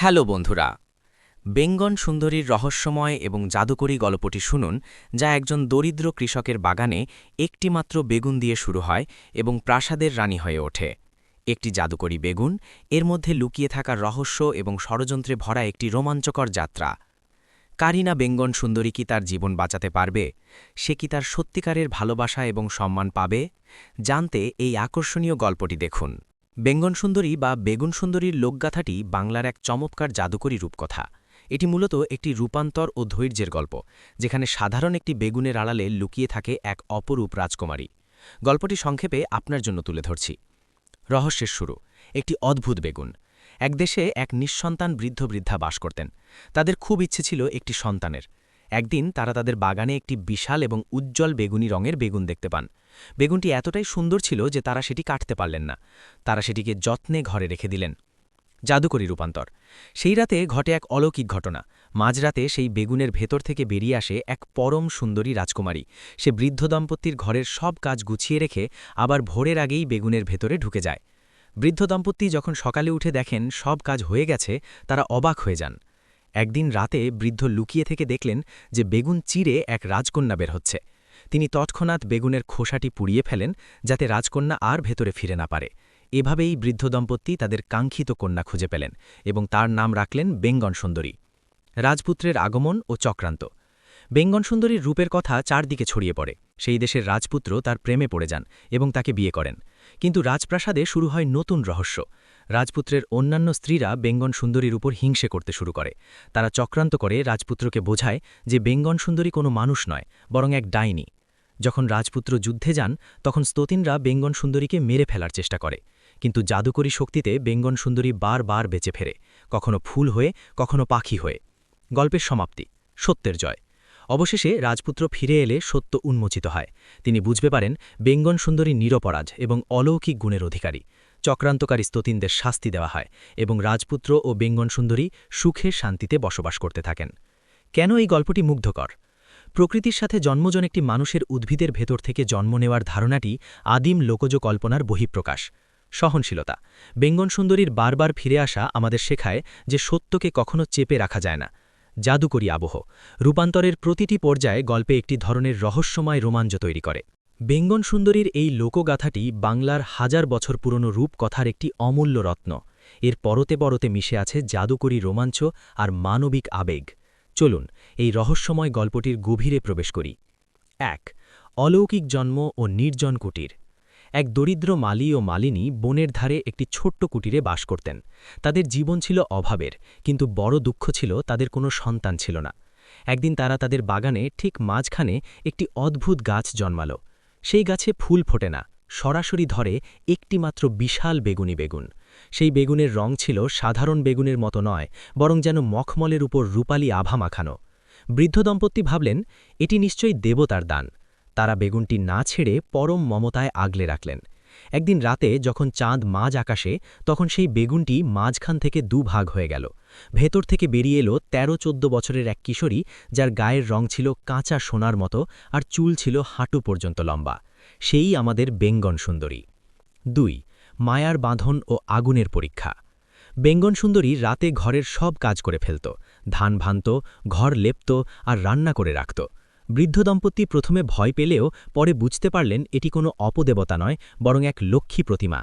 Hello বন্ধুরা, বেঙ্গন সুন্দরীর রহস্যময় এবং জাদুকরী গল্পটি শুনুন, যা একজন দরিদ্র কৃষকের বাগানে একটিমাত্র বেগুন দিয়ে শুরু হয় এবং প্রাসাদের রানী হয়ে ওঠে। একটি জাদুকরী বেগুন, এর মধ্যে লুকিয়ে থাকা রহস্য এবং ষড়যন্ত্রে ভরা একটি রোমাঞ্চকর যাত্রা। কারিনা বেঙ্গন সুন্দরী কি তার জীবন বাঁচাতে পারবে? সে কি তার সত্যিকারের ভালোবাসা এবং সম্মান পাবে? জানতে এই আকর্ষণীয় গল্পটি দেখুন। বেঙ্গন সুন্দরী বা বেগুন সুন্দরীর লোকগাথাটি বাংলার এক চমৎকার জাদুকরী রূপকথা। এটি মূলত একটি রূপান্তর ও ধৈর্যের গল্প, যেখানে সাধারণ একটি বেগুনের আড়ালে লুকিয়ে থাকে এক অপরূপ রাজকুমারী। গল্পটি সংক্ষেপে আপনার জন্য তুলে ধরছি। রহস্যের শুরু। একটি অদ্ভুত বেগুন। এক দেশে এক নিঃসন্তান বৃদ্ধা বাস করতেন। তাদের খুব ইচ্ছে ছিল একটি সন্তানের। একদিন তারা তাদের বাগানে একটি বিশাল এবং উজ্জ্বল বেগুনি রঙের বেগুন দেখতে পান। বেগুনটি এতটাই সুন্দর ছিল যে তারা সেটি কাটতে পারলেন না। তারা সেটিকে যত্নে ঘরে রেখে দিলেন। জাদুকরী রূপান্তর। সেই রাতে ঘটে এক অলৌকিক ঘটনা। মাঝরাতে সেই বেগুনের ভেতর থেকে বেরিয়ে আসে এক পরম সুন্দরী রাজকুমারী। সে বৃদ্ধ দম্পতির ঘরের সব কাজ গুছিয়ে রেখে আবার ভোরের আগেই বেগুনের ভেতরে ঢুকে যায়। বৃদ্ধ দম্পতি যখন সকালে উঠে দেখেন সব কাজ হয়ে গেছে, তারা অবাক হয়ে যান। একদিন রাতে বৃদ্ধ লুকিয়ে থেকে দেখলেন যে বেগুন চিরে এক রাজকন্যা বের হচ্ছে। তিনি তৎক্ষণাৎ বেগুনের খোসাটি পুড়িয়ে ফেলেন, যাতে রাজকন্যা আর ভেতরে ফিরে না পারে। এভাবেই বৃদ্ধ দম্পতি তাদের কাঙ্ক্ষিত কন্যা খুঁজে পেলেন এবং তার নাম রাখলেন বেঙ্গন সুন্দরী। রাজপুত্রের আগমন ও চক্রান্ত। বেঙ্গন সুন্দরীর রূপের কথা চারদিকে ছড়িয়ে পড়ে। সেই দেশের রাজপুত্র তার প্রেমে পড়ে যান এবং তাকে বিয়ে করেন। কিন্তু রাজপ্রাসাদে শুরু হয় নতুন রহস্য। রাজপুত্রের অন্যান্য স্ত্রীরা বেঙ্গন সুন্দরীর উপর হিংসে করতে শুরু করে। তারা চক্রান্ত করে রাজপুত্রকে বোঝায় যে বেঙ্গন সুন্দরী কোনো মানুষ নয়, বরং এক ডাইনি। যখন রাজপুত্র যুদ্ধে যান, তখন স্তুতিনরা বেঙ্গন সুন্দরীকে মেরে ফেলার চেষ্টা করে। কিন্তু জাদুকরী শক্তিতে বেঙ্গন সুন্দরী বারবার বেঁচে ফেরে, কখনো ফুল হয়ে, কখনো পাখি হয়ে। গল্পের সমাপ্তি। সত্যের জয়। অবশেষে রাজপুত্র ফিরে এলে সত্য উন্মোচিত হয়। তিনি বুঝতে পারেন বেঙ্গন সুন্দরী নিরপরাধ এবং অলৌকিক গুণের অধিকারী। চক্রান্তকারী স্তুতিনদের শাস্তি দেওয়া হয় এবং রাজপুত্র ও বেঙ্গন সুন্দরী সুখে শান্তিতে বসবাস করতে থাকেন। কেন এই গল্পটি মুগ্ধকর? প্রকৃতির সাথে জন্মজন একটি মানুষের উদ্ভিদের ভেতর থেকে জন্ম নেওয়ার ধারণাটি আদিম লোকজ কল্পনার বহিঃপ্রকাশ। সহনশীলতা। বেঙ্গন সুন্দরীর বারবার ফিরে আসা আমাদের শেখায় যে সত্যকে কখনো চেপে রাখা যায় না। জাদুকরী আবহ। রূপান্তরের প্রতিটি পর্যায়ে গল্পে একটি ধরনের রহস্যময় রোমাঞ্চ তৈরি করে। বেঙ্গন সুন্দরীর এই লোকগাথাটি বাংলার হাজার বছর পুরনো রূপকথার একটি অমূল্য রত্ন। এর পরতে পরতে মিশে আছে জাদুকরী রোমাঞ্চ আর মানবিক আবেগ। চলুন এই রহস্যময় গল্পটির গভীরে প্রবেশ করি। ১. অলৌকিক জন্ম ও নির্জন কুটির। এক দরিদ্র মালি ও মালিনী বনের ধারে একটি ছোট্ট কুটিরে বাস করতেন। তাদের জীবন ছিল অভাবের, কিন্তু বড় দুঃখ ছিল তাদের কোনো সন্তান ছিল না। একদিন তারা তাদের বাগানে ঠিক মাঝখানে একটি অদ্ভুত গাছ জন্মালো। সেই গাছে ফুল ফোটে না, সরাসরি ধরে একটিমাত্র বিশাল বেগুনি বেগুন। সেই বেগুনের রং ছিল সাধারণ বেগুনের মতো নয়, বরং যেন মখমলের উপর রূপালি আভা মাখানো। বৃদ্ধ দম্পতি ভাবলেন, এটি নিশ্চয়ই দেবতার দান। তারা বেগুনটি না ছেড়ে পরম মমতায় আগলে রাখলেন। একদিন রাতে যখন চাঁদ মাঝ আকাশে, তখন সেই বেগুনটি মাঝখান থেকে দুভাগ হয়ে গেল। ভেতর থেকে বেরিয়ে এলো ১৩-১৪ বছরের এক কিশোরী, যার গায়ের রং ছিল কাঁচা সোনার মতো আর চুল ছিল হাঁটু পর্যন্ত লম্বা। সেই আমাদের বেঙ্গন সুন্দরী। ২. মায়ার বাঁধন ও আগুনের পরীক্ষা। বেঙ্গন সুন্দরী রাতে ঘরের সব কাজ করে ফেলত। ধান ভানত, ঘর লেপ্ত আর রান্না করে রাখত। বৃদ্ধ দম্পতি প্রথমে ভয় পেলেও পরে বুঝতে পারলেন এটি কোনো অপদেবতা নয়, বরং এক লক্ষ্মী প্রতিমা।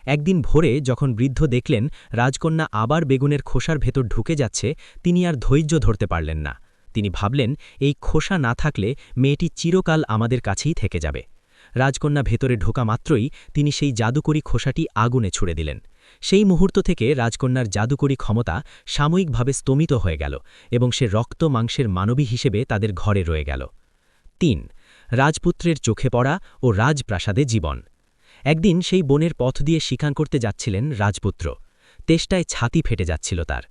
একদিন ভোরে যখন বৃদ্ধ দেখলেন রাজকন্যা আবার বেগুনের খোসার ভেতর ঢুকে যাচ্ছে, তিনি আর ধৈর্য ধরতে পারলেন না। তিনি ভাবলেন, এই খোসা না থাকলে মেয়েটি চিরকাল আমাদের কাছেই থেকে যাবে। রাজকন্যা ভেতরে ঢোকা মাত্রই তিনি সেই জাদুকরী খোসাটি আগুনে ছুড়ে দিলেন। সেই মুহূর্ত থেকে রাজকন্যার জাদুকরী ক্ষমতা সাময়িকভাবে স্তমিত হয়ে গেল এবং সে রক্ত মাংসের মানবী হিসেবে তাদের ঘরে রয়ে গেল। ৩. রাজপুত্রের চোখে পড়া ও রাজপ্রাসাদে জীবন। একদিন সেই বনের পথ দিয়ে শিকার করতে যাচ্ছিলেন রাজপুত্র। তেষ্টায় ছাতি ফেটে যাচ্ছিল তার।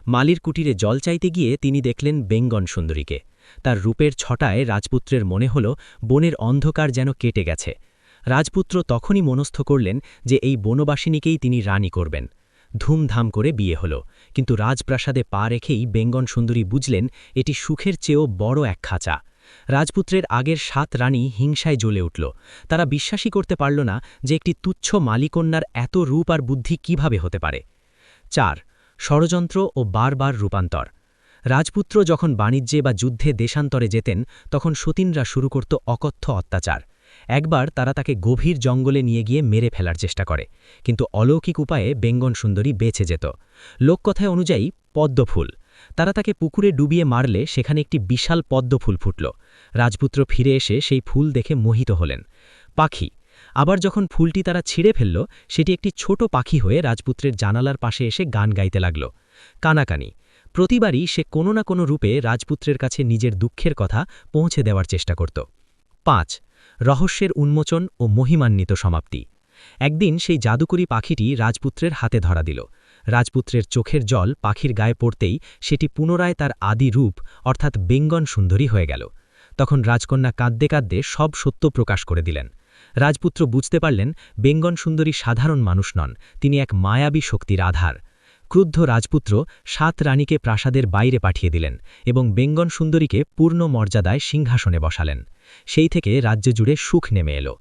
মালির কুটিরে জল চাইতে গিয়ে তিনি দেখলেন বেঙ্গন সুন্দরীকে। তার রূপের ছটায় রাজপুত্রের মনে হল বনের অন্ধকার যেন কেটে গেছে। রাজপুত্র তখনই মনস্থ করলেন যে এই বনবাসিনীকেই তিনি রানী করবেন। ধুমধাম করে বিয়ে হল, কিন্তু রাজপ্রাসাদে পা রেখেই বেঙ্গন সুন্দরী বুঝলেন এটি সুখের চেয়েও বড় এক খাঁচা। রাজপুত্রের আগের ৭ রানী হিংসায় জ্বলে উঠল। তারা বিশ্বাসই করতে পারল না যে একটি তুচ্ছ মালিকন্যার এত রূপ আর বুদ্ধি কিভাবে হতে পারে। ৪. ষড়যন্ত্র ও বারবার রূপান্তর। রাজপুত্র যখন বাণিজ্যে বা যুদ্ধে দেশান্তরে যেতেন তখন সতীনরা শুরু করত অকথ্য অত্যাচার। একবার তারা তাকে গভীর জঙ্গলে নিয়ে গিয়ে মেরে ফেলার চেষ্টা করে, কিন্তু অলৌকিক উপায়ে বেঙ্গন সুন্দরী বেঁচে যেত। লোককথায় অনুযায়ী পদ্মফুল, তারা তাকে পুকুরে ডুবিয়ে মারলে সেখানে একটি বিশাল পদ্মফুল ফুটল। রাজপুত্র ফিরে এসে সেই ফুল দেখে মোহিত হলেন। পাখি, আবার যখন ফুলটি তারা ছিঁড়ে ফেলল, সেটি একটি ছোট পাখি হয়ে রাজপুত্রের জানালার পাশে এসে গান গাইতে লাগল। কানাকানি, প্রতিবারই সে কোনো না কোনো রূপে রাজপুত্রের কাছে নিজের দুঃখের কথা পৌঁছে দেওয়ার চেষ্টা করত। ৫. রহস্যের উন্মোচন ও মহিমান্বিত সমাপ্তি। একদিন সেই জাদুকরী পাখিটি রাজপুত্রের হাতে ধরা দিল। রাজপুত্রের চোখের জল পাখির গায়ে পড়তেই সেটি পুনরায় তার আদি রূপ অর্থাৎ বেঙ্গন সুন্দরী হয়ে গেল। তখন রাজকন্যা কাঁদতে কাঁদতে সব সত্য প্রকাশ করে দিলেন। রাজপুত্র বুঝতে পারলেন বেঙ্গন সুন্দরী সাধারণ মানুষ নন, তিনি এক মায়াবী শক্তির আধার। ক্রুদ্ধ রাজপুত্র ৭ রানীকে প্রাসাদের বাইরে পাঠিয়ে দিলেন এবং বেঙ্গন সুন্দরীকে পূর্ণ মর্যাদায় সিংহাসনে বসালেন। সেই থেকে রাজ্য জুড়ে সুখ নেমে এলো।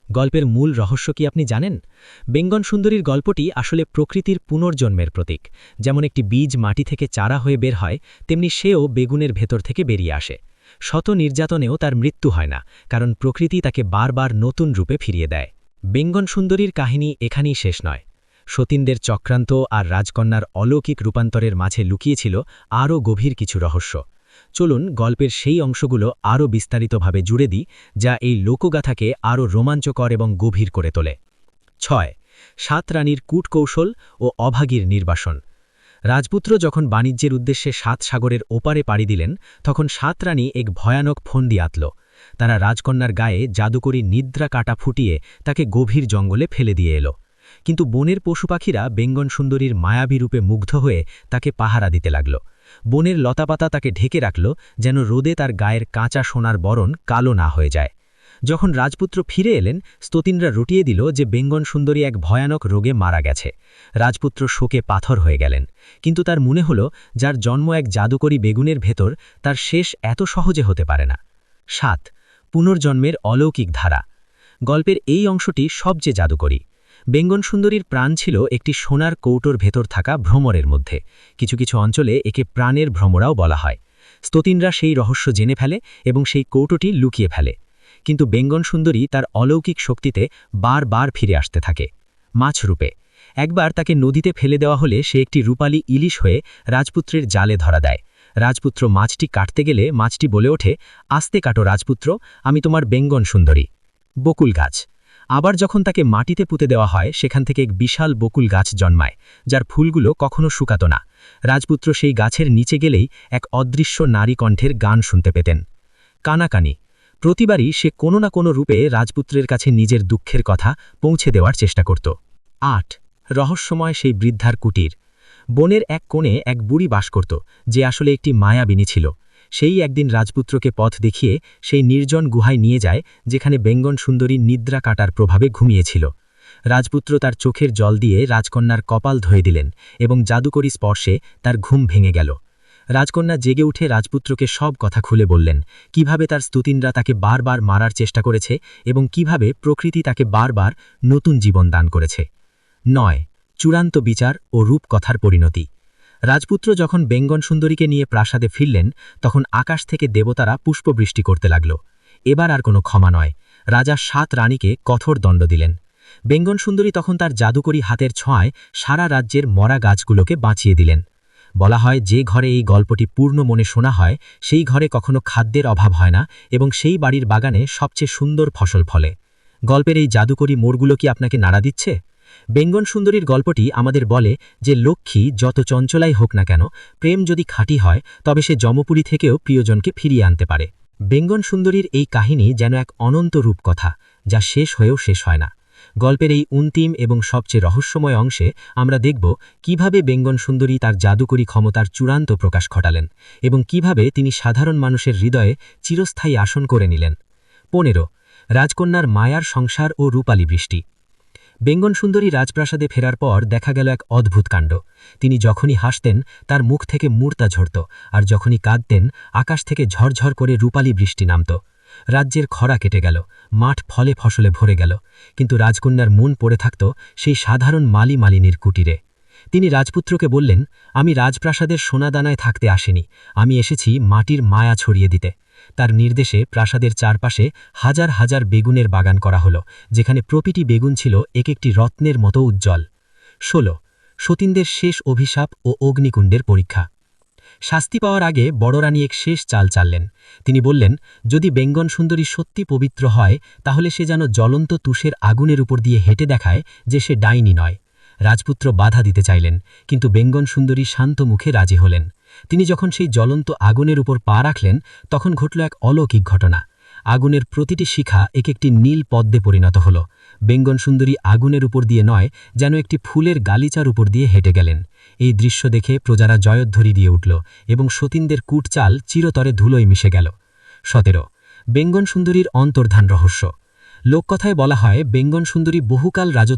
গল্পের মূল রহস্য কি আপনি জানেন? বেঙ্গন সুন্দরীর গল্পটি আসলে প্রকৃতির পুনর্জন্মের প্রতীক। যেমন একটি বীজ মাটি থেকে চারা হয়ে বের হয়, তেমনি সেও বেগুনের ভেতর থেকে বেরিয়ে আসে। শত নির্যাতনেও তার মৃত্যু হয় না, কারণ প্রকৃতি তাকে বারবার নতুন রূপে ফিরিয়ে দেয়। বেঙ্গন সুন্দরীর কাহিনী এখানেই শেষ নয়। সতীনদের চক্রান্ত আর রাজকন্যার অলৌকিক রূপান্তরের মাঝে লুকিয়েছিল আরও গভীর কিছু রহস্য। চলুন গল্পের সেই অংশগুলো আরও বিস্তারিতভাবে জুড়ে দিই, যা এই লোকগাথাকে আরও রোমাঞ্চকর এবং গভীর করে তোলে। ৬. ৭ রানীর কূটকৌশল ও অভাগীর নির্বাসন। রাজপুত্র যখন বাণিজ্যের উদ্দেশ্যে ৭ সাগরের ওপারে পাড়ি দিলেন, তখন ৭ রানী এক ভয়ানক ফন্দি আঁতল। তারা রাজকন্যার গায়ে জাদুকরী নিদ্রা কাটা ফুটিয়ে তাকে গভীর জঙ্গলে ফেলে দিয়ে এলো। কিন্তু বনের পশুপাখিরা বেঙ্গন সুন্দরীর মায়াবী রূপে মুগ্ধ হয়ে তাকে পাহারা দিতে লাগল। বনের লতাপাতা তাকে ঢেকে রাখল, যেন রোদে তার গায়ের কাঁচা সোনার বরণ কালো না হয়ে যায়। যখন রাজপুত্র ফিরে এলেন, স্ততিনরা রটিয়ে দিল যে বেঙ্গন সুন্দরী এক ভয়ানক রোগে মারা গেছে। রাজপুত্র শোকে পাথর হয়ে গেলেন, কিন্তু তার মনে হল যার জন্ম এক জাদুকরী বেগুনের ভেতর, তার শেষ এত সহজে হতে পারে না। ৭. পুনর্জন্মের অলৌকিক ধারা। গল্পের এই অংশটি সবচেয়ে জাদুকরী। বেঙ্গন সুন্দরীর প্রাণ ছিল একটি সোনার কৌটোর ভেতর থাকা ভ্রমরের মধ্যে। কিছু কিছু অঞ্চলে একে প্রাণের ভ্রমরাও বলা হয়। স্ততিনরা সেই রহস্য জেনে ফেলে এবং সেই কৌটোটি লুকিয়ে ফেলে। কিন্তু বেঙ্গন সুন্দরী তার অলৌকিক শক্তিতে বারবার ফিরে আসতে থাকে। মাছ রূপে একবার তাকে নদীতে ফেলে দেওয়া হলে সে একটি রূপালী ইলিশ হয়ে রাজপুত্রের জালে ধরা দেয়। রাজপুত্র মাছটি কাটতে গেলে মাছটি বলে ওঠে, আস্তে কাটো রাজপুত্র, আমি তোমার বেঙ্গন সুন্দরী। বকুল গাছ, আবার যখন তাকে মাটিতে পুঁতে দেওয়া হয়, সেখান থেকে এক বিশাল বকুল গাছ জন্মায়, যার ফুলগুলো কখনো শুকাত না। রাজপুত্র সেই গাছের নিচে গেলেই এক অদৃশ্য নারী কণ্ঠের গান শুনতে পেতেন। কানাকানি, প্রতিবারই সে কোনো না কোনো রূপে রাজপুত্রের কাছে নিজের দুঃখের কথা পৌঁছে দেওয়ার চেষ্টা করত। ৮. রহস্যময় সেই বৃদ্ধার কুটির। বনের এক কোণে এক বুড়ি বাস করত, যে আসলে একটি মায়াবিনী ছিল। সেই একদিন রাজপুত্রকে পথ দেখিয়ে সেই নির্জন গুহায় নিয়ে যায়, যেখানে বেঙ্গন সুন্দরী নিদ্রা কাটার প্রভাবে ঘুমিয়েছিল। রাজপুত্র তার চোখের জল দিয়ে রাজকন্যার কপাল ধুয়ে দিলেন এবং জাদুকরী স্পর্শে তার ঘুম ভেঙে গেল। রাজকন্যা জেগে উঠে রাজপুত্রকে সব কথা খুলে বললেন, কিভাবে তার স্তুতিনরা তাকে বারবার মারার চেষ্টা করেছে এবং কিভাবে প্রকৃতি তাকে বারবার নতুন জীবন দান করেছে। ৯. চূড়ান্ত বিচার ও রূপকথার পরিণতি। রাজপুত্র যখন বেঙ্গন সুন্দরীকে নিয়ে প্রাসাদে ফিরলেন, তখন আকাশ থেকে দেবতারা পুষ্পবৃষ্টি করতে লাগল। এবার আর কোনো ক্ষমা নয়, রাজা ৭ রানীকে কঠোর দণ্ড দিলেন। বেঙ্গন সুন্দরী তখন তার জাদুকরী হাতের ছোঁয়ায় সারা রাজ্যের মরা গাছগুলোকে বাঁচিয়ে দিলেন। বলা হয়, যে ঘরে এই গল্পটি পূর্ণ মনে শোনা হয়, সেই ঘরে কখনো খাদ্যের অভাব হয় না এবং সেই বাড়ির বাগানে সবচেয়ে সুন্দর ফসল ফলে। গল্পের এই জাদুকরী মোড়গুলো কি আপনাকে নাড়া দিচ্ছে? বেঙ্গন সুন্দরীর গল্পটি আমাদের বলে যে লক্ষ্মী যত চঞ্চলাই হোক না কেন, প্রেম যদি খাঁটি হয়, তবে সে যমপুরী থেকেও প্রিয়জনকে ফিরিয়ে আনতে পারে। বেঙ্গন সুন্দরীর এই কাহিনী যেন এক অনন্ত রূপকথা, যা শেষ হয়েও শেষ হয় না। গল্পের এই অন্তিম এবং সবচেয়ে রহস্যময় অংশে আমরা দেখব কিভাবে বেঙ্গন সুন্দরী তার জাদুকরী ক্ষমতার চূড়ান্ত প্রকাশ ঘটালেন এবং কিভাবে তিনি সাধারণ মানুষের হৃদয়ে চিরস্থায়ী আসন করে নিলেন। ১৫. রাজকন্যার মায়ার সংসার ও রূপালী বৃষ্টি। বেঙ্গন সুন্দরী রাজপ্রাসাদে ফেরার পর দেখা গেল এক অদ্ভুত কাণ্ড। তিনি যখনই হাসতেন, তার মুখ থেকে মুর্তা ঝরত, আর যখনই কাঁদতেন, আকাশ থেকে ঝরঝর করে রূপালী বৃষ্টি নামত। রাজ্যের খরা কেটে গেল, মাঠ ফলে ফসলে ভরে গেল, কিন্তু রাজকন্যার মন পড়ে থাকত সেই সাধারণ মালিনীর কুটিরে। তিনি রাজপুত্রকে বললেন, আমি রাজপ্রাসাদের সোনাদানায় থাকতে আসিনি, আমি এসেছি মাটির মায়া ছড়িয়ে দিতে। তার নির্দেশে প্রাসাদের চারপাশে হাজার হাজার বেগুনের বাগান করা হলো, যেখানে প্রতিটি বেগুন ছিল এক একটি রত্নের মতো উজ্জ্বল। ১৬ সতীনদের শেষ অভিশাপ ও অগ্নিকুণ্ডের পরীক্ষা। শাস্তি পাওয়ার আগে বড় রানী এক শেষ চাল চাললেন। তিনি বললেন, যদি বেঙ্গন সুন্দরী সত্যি পবিত্র হয়, তাহলে সে যেন জ্বলন্ত তুষের আগুনের উপর দিয়ে হেঁটে দেখায় যে সে ডাইনি নয়। রাজপুত্র বাধা দিতে চাইলেন, কিন্তু বেঙ্গন সুন্দরী শান্ত মুখে রাজি হলেন। তিনি যখন সেই জ্বলন্ত আগুনের উপর পা রাখলেন, তখন ঘটল এক অলৌকিক ঘটনা। আগুনের প্রতিটি শিখা এক একটি নীল পদ্মে পরিণত হল। বেঙ্গন সুন্দরী আগুনের উপর দিয়ে নয়, যেন একটি ফুলের গালিচার উপর দিয়ে হেঁটে গেলেন। এই দৃশ্য দেখে প্রজারা জয়ধ্বনি দিয়ে উঠল এবং সতীনদের কূটচাল চিরতরে ধুলোয় মিশে গেল। ১৭ বেঙ্গন সুন্দরীর অন্তর্ধান রহস্য। লোককথায় বলা হয়, বেঙ্গন সুন্দরী বহুকাল রাজত্ব